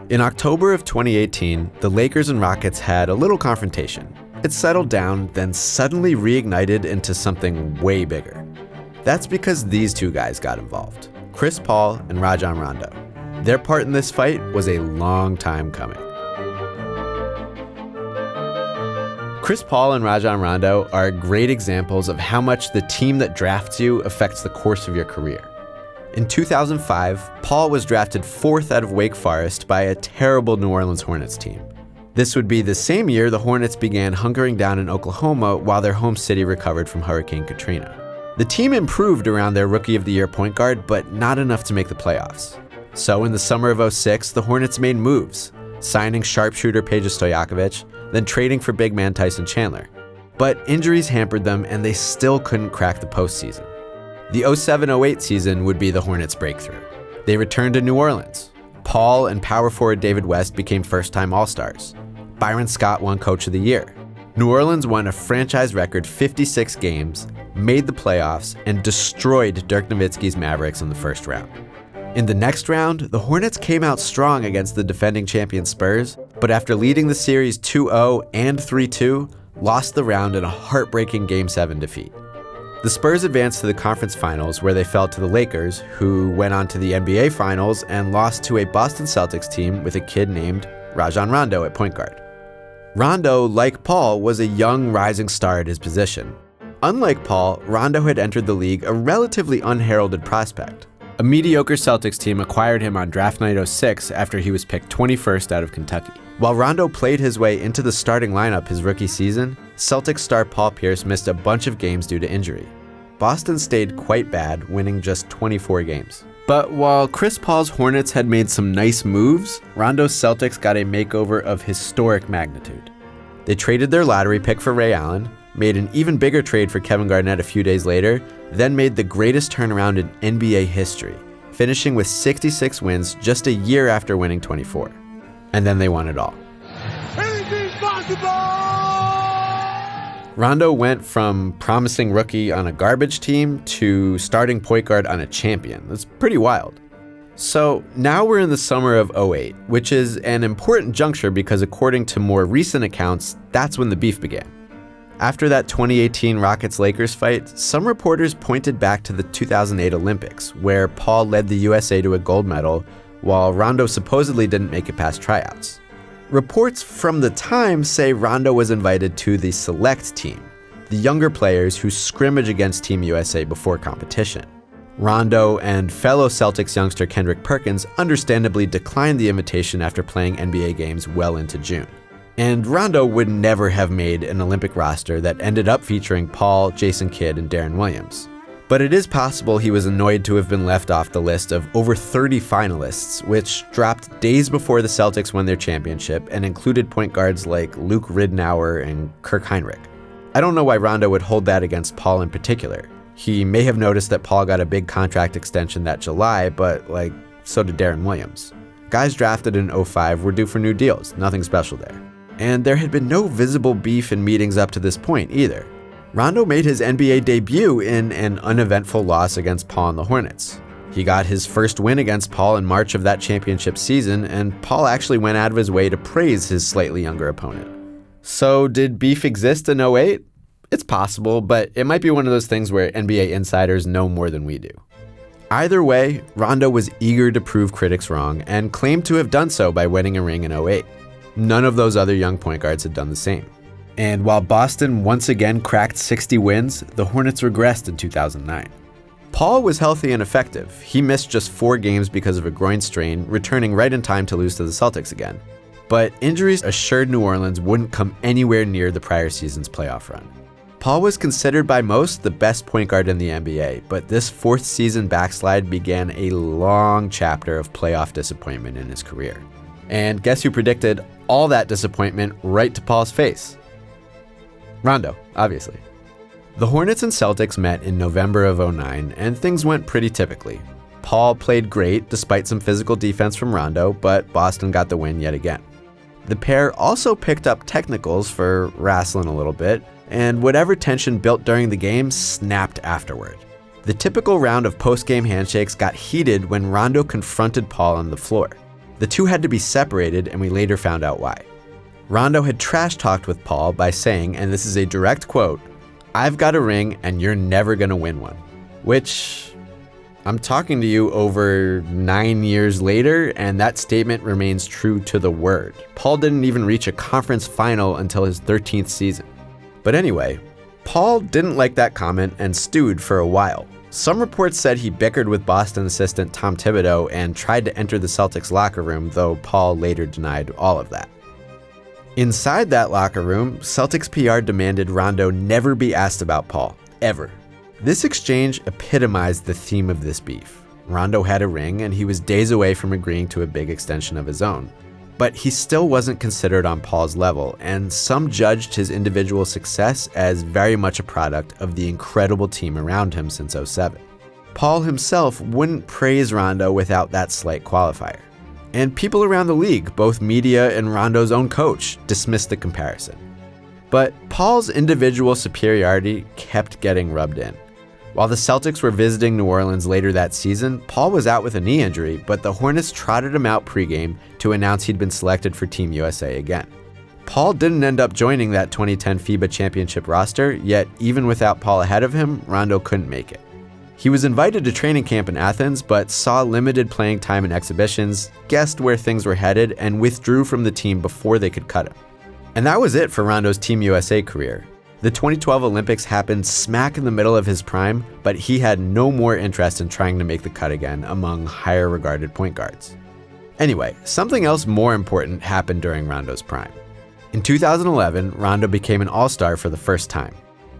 In October of 2018, the Lakers and Rockets had a little confrontation. It settled down, then suddenly reignited into something way bigger. That's because these two guys got involved, Chris Paul and Rajon Rondo. Their part in this fight was a long time coming. Chris Paul and Rajon Rondo are great examples of how much the team that drafts you affects the course of your career. In 2005, Paul was drafted 4th out of Wake Forest by a terrible New Orleans Hornets team. This would be the same year the Hornets began hunkering down in Oklahoma while their home city recovered from Hurricane Katrina. The team improved around their Rookie of the Year point guard, but not enough to make the playoffs. So in the summer of '06, the Hornets made moves, signing sharpshooter Peja Stojakovic, then trading for big man Tyson Chandler. But injuries hampered them and they still couldn't crack the postseason. The 07-08 season would be the Hornets' breakthrough. They returned to New Orleans. Paul and power forward David West became first-time All-Stars. Byron Scott won Coach of the Year. New Orleans won a franchise record 56 games, made the playoffs, and destroyed Dirk Nowitzki's Mavericks in the first round. In the next round, the Hornets came out strong against the defending champion Spurs, but after leading the series 2-0 and 3-2, lost the round in a heartbreaking Game 7 defeat. The Spurs advanced to the conference finals where they fell to the Lakers, who went on to the NBA finals and lost to a Boston Celtics team with a kid named Rajon Rondo at point guard. Rondo, like Paul, was a young rising star at his position. Unlike Paul, Rondo had entered the league a relatively unheralded prospect. A mediocre Celtics team acquired him on draft night '06 after he was picked 21st out of Kentucky. While Rondo played his way into the starting lineup his rookie season, Celtics star Paul Pierce missed a bunch of games due to injury. Boston stayed quite bad, winning just 24 games. But while Chris Paul's Hornets had made some nice moves, Rondo's Celtics got a makeover of historic magnitude. They traded their lottery pick for Ray Allen, made an even bigger trade for Kevin Garnett a few days later, then made the greatest turnaround in NBA history, finishing with 66 wins just a year after winning 24. And then they won it all. Anything's possible! Rondo went from promising rookie on a garbage team to starting point guard on a champion. That's pretty wild. So now we're in the summer of '08, which is an important juncture because according to more recent accounts, that's when the beef began. After that 2018 Rockets-Lakers fight, some reporters pointed back to the 2008 Olympics, where Paul led the USA to a gold medal, while Rondo supposedly didn't make it past tryouts. Reports from the time say Rondo was invited to the select team, the younger players who scrimmage against Team USA before competition. Rondo and fellow Celtics youngster Kendrick Perkins understandably declined the invitation after playing NBA games well into June. And Rondo would never have made an Olympic roster that ended up featuring Paul, Jason Kidd, and Deron Williams. But it is possible he was annoyed to have been left off the list of over 30 finalists, which dropped days before the Celtics won their championship and included point guards like Luke Ridnour and Kirk Heinrich. I don't know why Rondo would hold that against Paul in particular. He may have noticed that Paul got a big contract extension that July, but so did Deron Williams. Guys drafted in '05 were due for new deals, nothing special there. And there had been no visible beef in meetings up to this point either. Rondo made his NBA debut in an uneventful loss against Paul and the Hornets. He got his first win against Paul in March of that championship season, and Paul actually went out of his way to praise his slightly younger opponent. So did beef exist in '08? It's possible, but it might be one of those things where NBA insiders know more than we do. Either way, Rondo was eager to prove critics wrong and claimed to have done so by winning a ring in '08. None of those other young point guards had done the same. And while Boston once again cracked 60 wins, the Hornets regressed in 2009. Paul was healthy and effective. He missed just 4 games because of a groin strain, returning right in time to lose to the Celtics again. But injuries assured New Orleans wouldn't come anywhere near the prior season's playoff run. Paul was considered by most the best point guard in the NBA, but this 4th season backslide began a long chapter of playoff disappointment in his career. And guess who predicted all that disappointment right to Paul's face? Rondo, obviously. The Hornets and Celtics met in November of '09, and things went pretty typically. Paul played great despite some physical defense from Rondo, but Boston got the win yet again. The pair also picked up technicals for wrestling a little bit, and whatever tension built during the game snapped afterward. The typical round of post-game handshakes got heated when Rondo confronted Paul on the floor. The two had to be separated, and we later found out why. Rondo had trash-talked with Paul by saying, and this is a direct quote, "I've got a ring and you're never gonna win one." Which, I'm talking to you over 9 years later, and that statement remains true to the word. Paul didn't even reach a conference final until his 13th season. But anyway, Paul didn't like that comment and stewed for a while. Some reports said he bickered with Boston assistant Tom Thibodeau and tried to enter the Celtics locker room, though Paul later denied all of that. Inside that locker room, Celtics PR demanded Rondo never be asked about Paul, ever. This exchange epitomized the theme of this beef. Rondo had a ring, and he was days away from agreeing to a big extension of his own. But he still wasn't considered on Paul's level, and some judged his individual success as very much a product of the incredible team around him since '07. Paul himself wouldn't praise Rondo without that slight qualifier. And people around the league, both media and Rondo's own coach, dismissed the comparison. But Paul's individual superiority kept getting rubbed in. While the Celtics were visiting New Orleans later that season, Paul was out with a knee injury, but the Hornets trotted him out pregame to announce he'd been selected for Team USA again. Paul didn't end up joining that 2010 FIBA championship roster, yet even without Paul ahead of him, Rondo couldn't make it. He was invited to training camp in Athens, but saw limited playing time in exhibitions, guessed where things were headed, and withdrew from the team before they could cut him. And that was it for Rondo's Team USA career. The 2012 Olympics happened smack in the middle of his prime, but he had no more interest in trying to make the cut again among higher regarded point guards. Anyway, something else more important happened during Rondo's prime. In 2011, Rondo became an All-Star for the first time.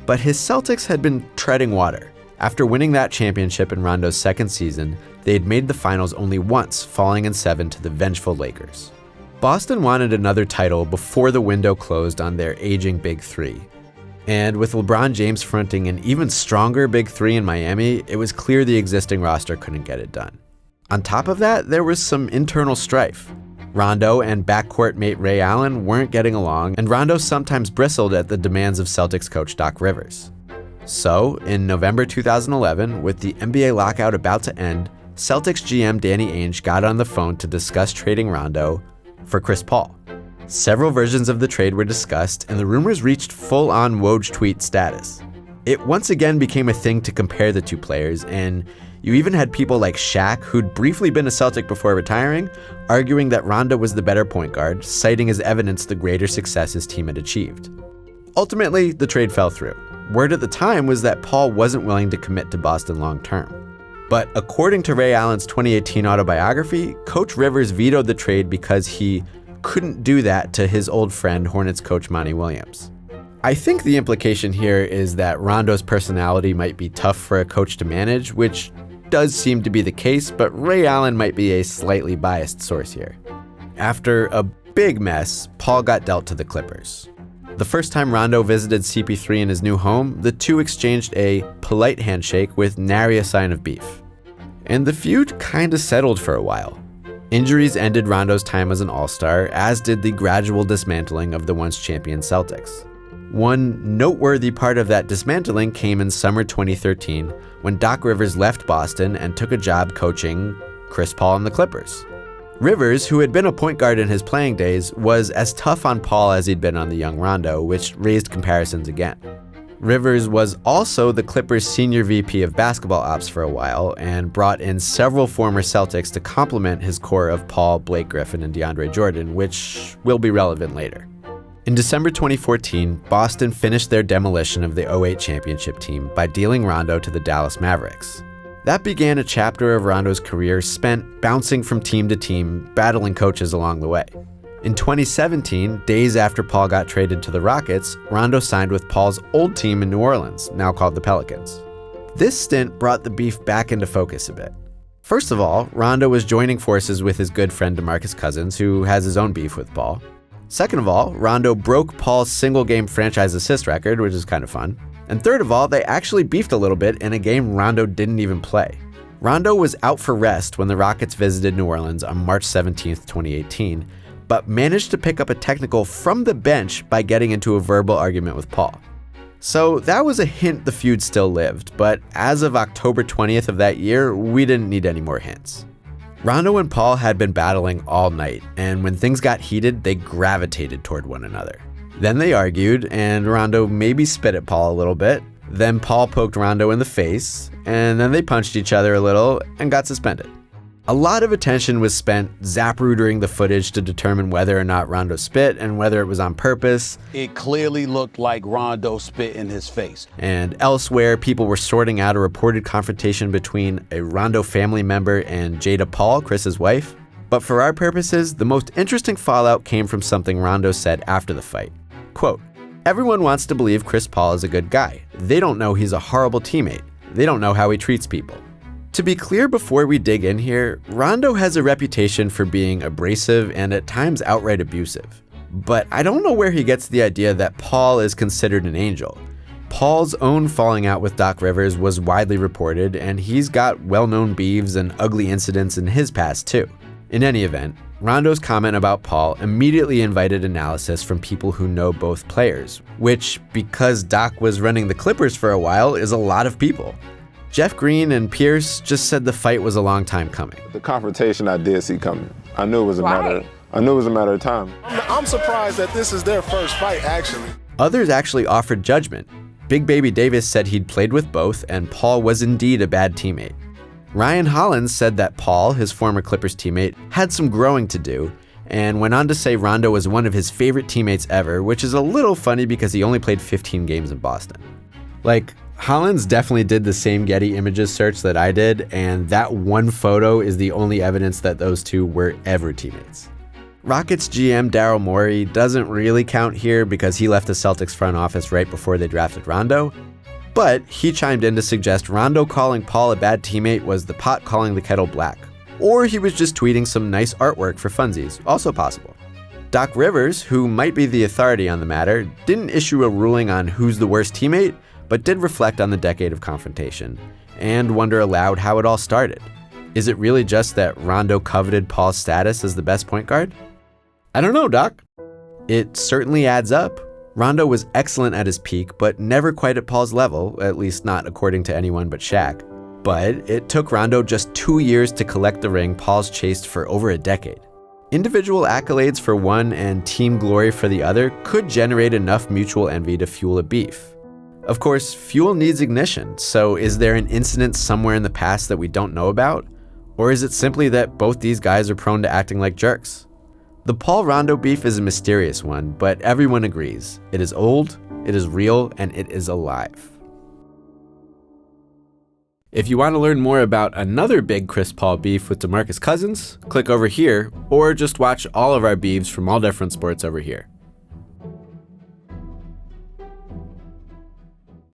But his Celtics had been treading water. After winning that championship in Rondo's second season, they had made the finals only once, falling in 7 to the vengeful Lakers. Boston wanted another title before the window closed on their aging Big Three. And with LeBron James fronting an even stronger Big Three in Miami, it was clear the existing roster couldn't get it done. On top of that, there was some internal strife. Rondo and backcourt mate Ray Allen weren't getting along, and Rondo sometimes bristled at the demands of Celtics coach Doc Rivers. So, in November 2011, with the NBA lockout about to end, Celtics GM Danny Ainge got on the phone to discuss trading Rondo for Chris Paul. Several versions of the trade were discussed, and the rumors reached full-on Woj tweet status. It once again became a thing to compare the two players, and you even had people like Shaq, who'd briefly been a Celtic before retiring, arguing that Rondo was the better point guard, citing as evidence the greater success his team had achieved. Ultimately, the trade fell through. Word at the time was that Paul wasn't willing to commit to Boston long-term. But according to Ray Allen's 2018 autobiography, Coach Rivers vetoed the trade because he couldn't do that to his old friend Hornets coach Monty Williams. I think the implication here is that Rondo's personality might be tough for a coach to manage, which does seem to be the case, but Ray Allen might be a slightly biased source here. After a big mess, Paul got dealt to the Clippers. The first time Rondo visited CP3 in his new home, the two exchanged a polite handshake with nary a sign of beef. And the feud kinda settled for a while. Injuries ended Rondo's time as an All-Star, as did the gradual dismantling of the once champion Celtics. One noteworthy part of that dismantling came in summer 2013, when Doc Rivers left Boston and took a job coaching Chris Paul and the Clippers. Rivers, who had been a point guard in his playing days, was as tough on Paul as he'd been on the young Rondo, which raised comparisons again. Rivers was also the Clippers' senior VP of basketball ops for a while and brought in several former Celtics to complement his core of Paul, Blake Griffin, and DeAndre Jordan, which will be relevant later. In December 2014, Boston finished their demolition of the '08 championship team by dealing Rondo to the Dallas Mavericks. That began a chapter of Rondo's career spent bouncing from team to team, battling coaches along the way. In 2017, days after Paul got traded to the Rockets, Rondo signed with Paul's old team in New Orleans, now called the Pelicans. This stint brought the beef back into focus a bit. First of all, Rondo was joining forces with his good friend DeMarcus Cousins, who has his own beef with Paul. Second of all, Rondo broke Paul's single-game franchise assist record, which is kind of fun. And third of all, they actually beefed a little bit in a game Rondo didn't even play. Rondo was out for rest when the Rockets visited New Orleans on March 17, 2018, but managed to pick up a technical from the bench by getting into a verbal argument with Paul. So that was a hint the feud still lived, but as of October 20th of that year, we didn't need any more hints. Rondo and Paul had been battling all night, and when things got heated, they gravitated toward one another. Then they argued, and Rondo maybe spit at Paul a little bit. Then Paul poked Rondo in the face, and then they punched each other a little and got suspended. A lot of attention was spent zaprootering the footage to determine whether or not Rondo spit and whether it was on purpose. It clearly looked like Rondo spit in his face. And elsewhere, people were sorting out a reported confrontation between a Rondo family member and Jada Paul, Chris's wife. But for our purposes, the most interesting fallout came from something Rondo said after the fight. Quote, "Everyone wants to believe Chris Paul is a good guy. They don't know he's a horrible teammate. They don't know how he treats people." To be clear before we dig in here, Rondo has a reputation for being abrasive and at times outright abusive. But I don't know where he gets the idea that Paul is considered an angel. Paul's own falling out with Doc Rivers was widely reported, and he's got well-known beefs and ugly incidents in his past too. In any event, Rondo's comment about Paul immediately invited analysis from people who know both players, which, because Doc was running the Clippers for a while, is a lot of people. Jeff Green and Pierce just said the fight was a long time coming. The confrontation I did see coming. I knew it was a matter of time. I'm surprised that this is their first fight, actually. Others actually offered judgment. Big Baby Davis said he'd played with both, and Paul was indeed a bad teammate. Ryan Hollins said that Paul, his former Clippers teammate, had some growing to do, and went on to say Rondo was one of his favorite teammates ever, which is a little funny because he only played 15 games in Boston. Like, Hollins definitely did the same Getty Images search that I did, and that one photo is the only evidence that those two were ever teammates. Rockets GM Daryl Morey doesn't really count here because he left the Celtics front office right before they drafted Rondo, but he chimed in to suggest Rondo calling Paul a bad teammate was the pot calling the kettle black. Or he was just tweeting some nice artwork for funsies, also possible. Doc Rivers, who might be the authority on the matter, didn't issue a ruling on who's the worst teammate, but did reflect on the decade of confrontation, and wonder aloud how it all started. Is it really just that Rondo coveted Paul's status as the best point guard? I don't know, Doc. It certainly adds up. Rondo was excellent at his peak, but never quite at Paul's level, at least not according to anyone but Shaq. But it took Rondo just 2 years to collect the ring Paul's chased for over a decade. Individual accolades for one and team glory for the other could generate enough mutual envy to fuel a beef. Of course, fuel needs ignition, so is there an incident somewhere in the past that we don't know about? Or is it simply that both these guys are prone to acting like jerks? The Paul-Rondo beef is a mysterious one, but everyone agrees. It is old, it is real, and it is alive. If you want to learn more about another big Chris Paul beef with DeMarcus Cousins, click over here, or just watch all of our beefs from all different sports over here.